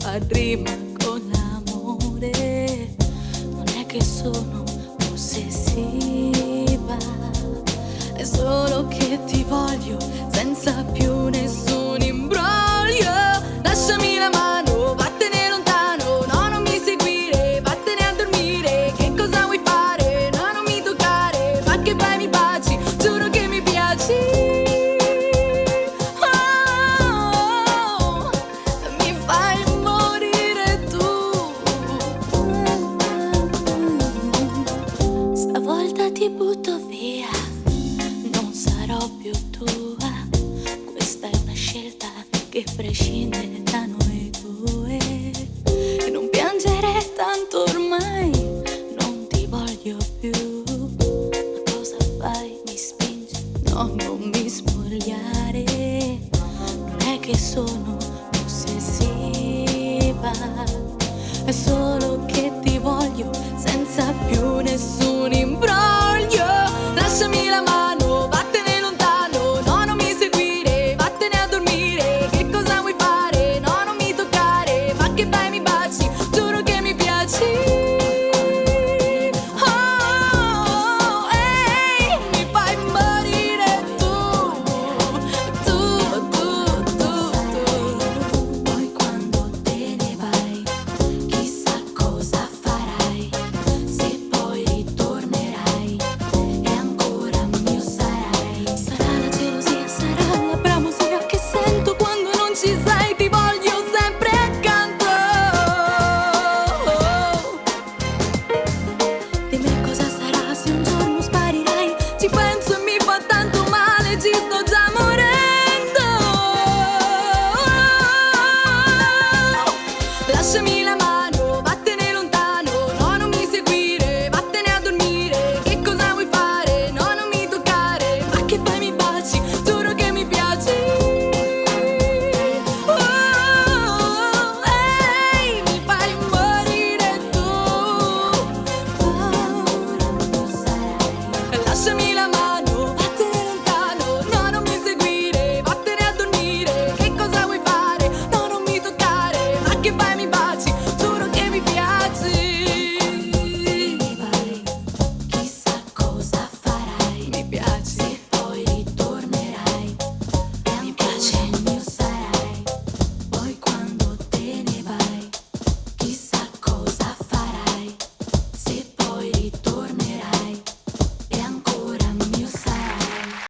fa rima con l'amore. Non è che sono possessiva, è solo che ti voglio senza più nessun imbroglio. Lasciami la mano, vattene lontano, no non mi seguire, vattene a dormire. Che cosa vuoi fare? No non mi toccare, ma che fai mi baci, giuro che mi piaci. Oh, mi fai morire tu. Stavolta ti butto via, non sarò più tua. Questa è una scelta che prescinde da noi due. E non piangere tanto ormai, non ti voglio più. Ma cosa fai? Mi spingi? No, non mi spogliare. Non è che sono ossessiva, è solo che ti voglio senza più nessun imbroglio. Lasciami la mano, vattene lontano, no non mi seguire, vattene a dormire. Che cosa vuoi fare? No non mi toccare, ma che fai mi baci, giuro che mi piaci. Oh, ehi, mi fai morire tu, tu. Poi quando te ne vai, chissà cosa farai. Se poi ritornerai e ancora mio sarai. Sarà la gelosia, sarà la bramosia che sento quando non ci sei. Ti voglio sempre accanto. Dimmi cosa sarà se un giorno sparirai. Ci penso e mi fa tanto male, ci sto già morendo. Lasciami la mano, vattene lontano, no non mi seguire, vattene a dormire. Che cosa vuoi fare? No non mi toccare, ma che fai mi baci, giuro che mi piaci. Oh, ehi, mi fai morire tu. Lasciami la mano, vattene lontano, no non mi seguire, vattene a dormire. Che cosa vuoi fare? No non mi toccare, ma che fai